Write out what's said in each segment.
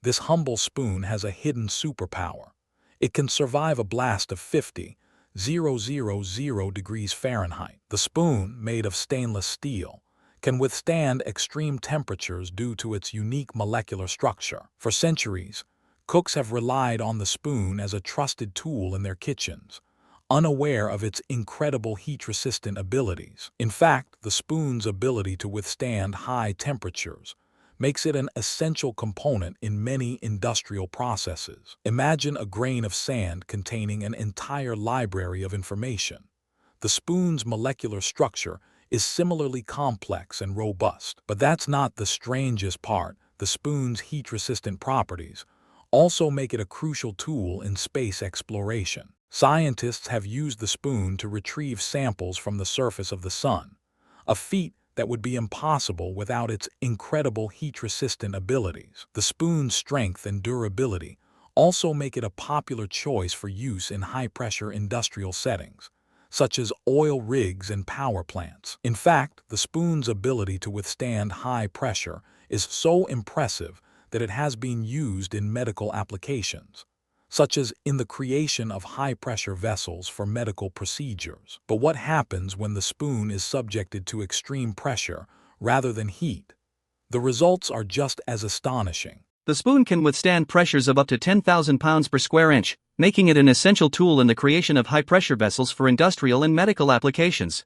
this humble spoon has a hidden superpower. It can survive a blast of 50,000 degrees Fahrenheit. The spoon, made of stainless steel, can withstand extreme temperatures due to its unique molecular structure. For centuries, cooks have relied on the spoon as a trusted tool in their kitchens, unaware of its incredible heat-resistant abilities. In fact, the spoon's ability to withstand high temperatures makes it an essential component in many industrial processes. Imagine a grain of sand containing an entire library of information. The spoon's molecular structure is similarly complex and robust. But that's not the strangest part. The spoon's heat-resistant properties also make it a crucial tool in space exploration. Scientists have used the spoon to retrieve samples from the surface of the sun, a feat that would be impossible without its incredible heat-resistant abilities. The spoon's strength and durability also make it a popular choice for use in high-pressure industrial settings, such as oil rigs and power plants. In fact, the spoon's ability to withstand high pressure is so impressive that it has been used in medical applications, such as in the creation of high-pressure vessels for medical procedures. But what happens when the spoon is subjected to extreme pressure rather than heat? The results are just as astonishing. The spoon can withstand pressures of up to 10,000 pounds per square inch, making it an essential tool in the creation of high-pressure vessels for industrial and medical applications.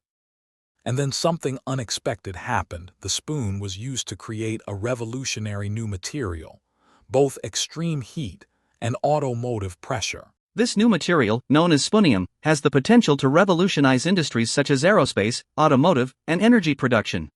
And then something unexpected happened. The spoon was used to create a revolutionary new material, both extreme heat and automotive pressure. This new material, known as spooneum, has the potential to revolutionize industries such as aerospace, automotive, and energy production.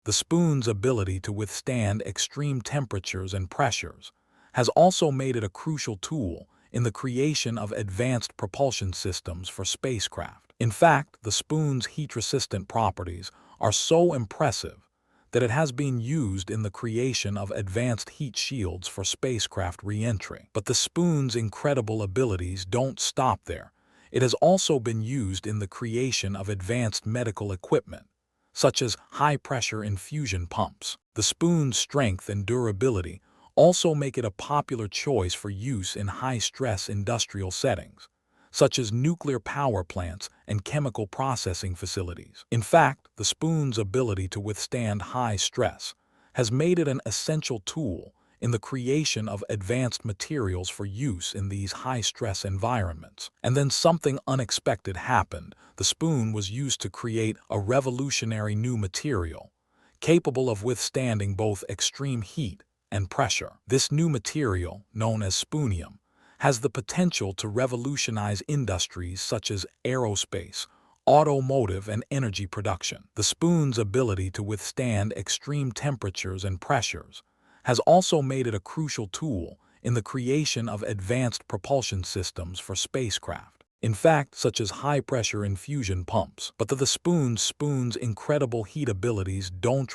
The spoon's ability to withstand extreme temperatures and pressures has also made it a crucial tool in the creation of advanced propulsion systems for spacecraft. In fact, the spoon's heat-resistant properties are so impressive that it has been used in the creation of advanced heat shields for spacecraft re-entry. But the spoon's incredible abilities don't stop there. It has also been used in the creation of advanced medical equipment, such as high-pressure infusion pumps. The spoon's strength and durability also make it a popular choice for use in high-stress industrial settings, such as nuclear power plants and chemical processing facilities. In fact, the spoon's ability to withstand high stress has made it an essential tool in the creation of advanced materials for use in these high-stress environments. And then something unexpected happened. The spoon was used to create a revolutionary new material, capable of withstanding both extreme heat and pressure. This new material, known as spooneum, has the potential to revolutionize industries such as aerospace, automotive, and energy production. The spoon's ability to withstand extreme temperatures and pressures has also made it a crucial tool in the creation of advanced propulsion systems for spacecraft. In fact, such as high-pressure infusion pumps. But the spoon's incredible heat abilities don't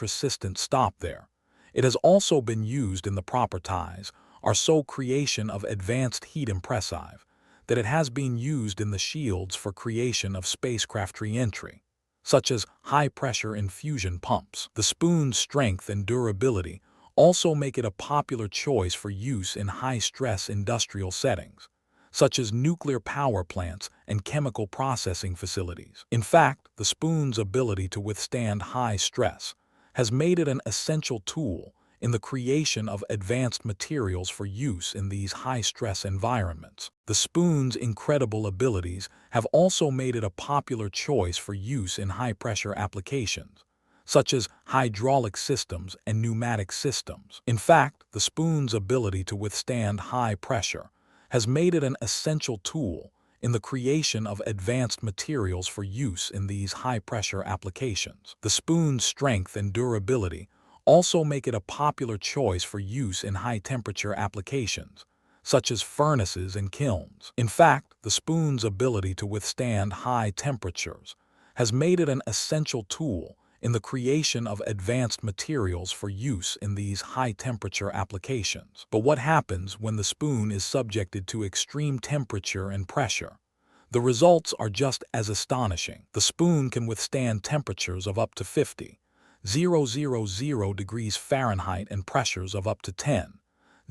stop there. It has also been used in the properties creation of advanced heat impressive that it has been used in the shields for creation of spacecraft re-entry, such as high-pressure infusion pumps. The spoon's strength and durability also make it a popular choice for use in high-stress industrial settings, such as nuclear power plants and chemical processing facilities. In fact, the spoon's ability to withstand high stress has made it an essential tool in the creation of advanced materials for use in these high-stress environments. The spoon's incredible abilities have also made it a popular choice for use in high-pressure applications, such as hydraulic systems and pneumatic systems. In fact, the spoon's ability to withstand high pressure has made it an essential tool in the creation of advanced materials for use in these high-pressure applications. The spoon's strength and durability also make it a popular choice for use in high-temperature applications, such as furnaces and kilns. In fact, the spoon's ability to withstand high temperatures has made it an essential tool in the creation of advanced materials for use in these high-temperature applications. But what happens when the spoon is subjected to extreme temperature and pressure? The results are just as astonishing. The spoon can withstand temperatures of up to 50,000 degrees Fahrenheit and pressures of up to 10,000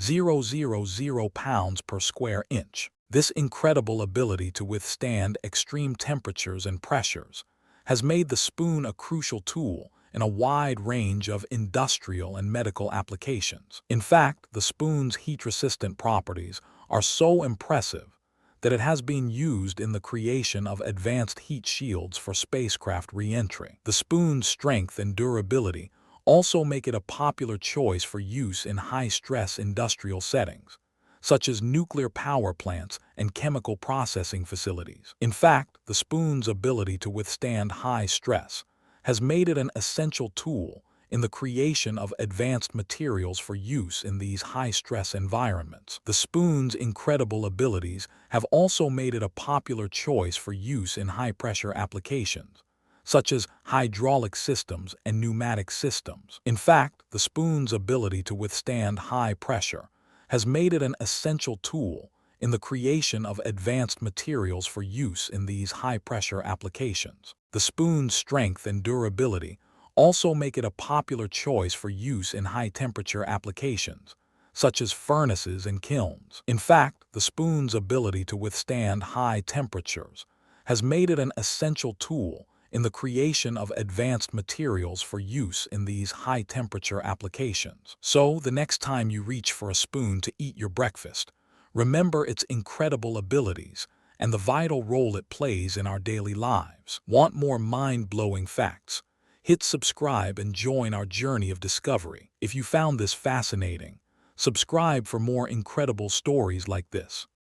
0.000 pounds per square inch. This incredible ability to withstand extreme temperatures and pressures has made the spoon a crucial tool in a wide range of industrial and medical applications. In fact, the spoon's heat-resistant properties are so impressive that it has been used in the creation of advanced heat shields for spacecraft re-entry. The spoon's strength and durability also make it a popular choice for use in high-stress industrial settings, such as nuclear power plants and chemical processing facilities. In fact, the spoon's ability to withstand high stress has made it an essential tool in the creation of advanced materials for use in these high-stress environments. The spoon's incredible abilities have also made it a popular choice for use in high-pressure applications, such as hydraulic systems and pneumatic systems. In fact, the spoon's ability to withstand high pressure has made it an essential tool in the creation of advanced materials for use in these high-pressure applications. The spoon's strength and durability also make it a popular choice for use in high-temperature applications, such as furnaces and kilns. In fact, the spoon's ability to withstand high temperatures has made it an essential tool in the creation of advanced materials for use in these high-temperature applications. So, the next time you reach for a spoon to eat your breakfast, remember its incredible abilities and the vital role it plays in our daily lives. Want more mind-blowing facts? Hit subscribe and join our journey of discovery. If you found this fascinating, subscribe for more incredible stories like this.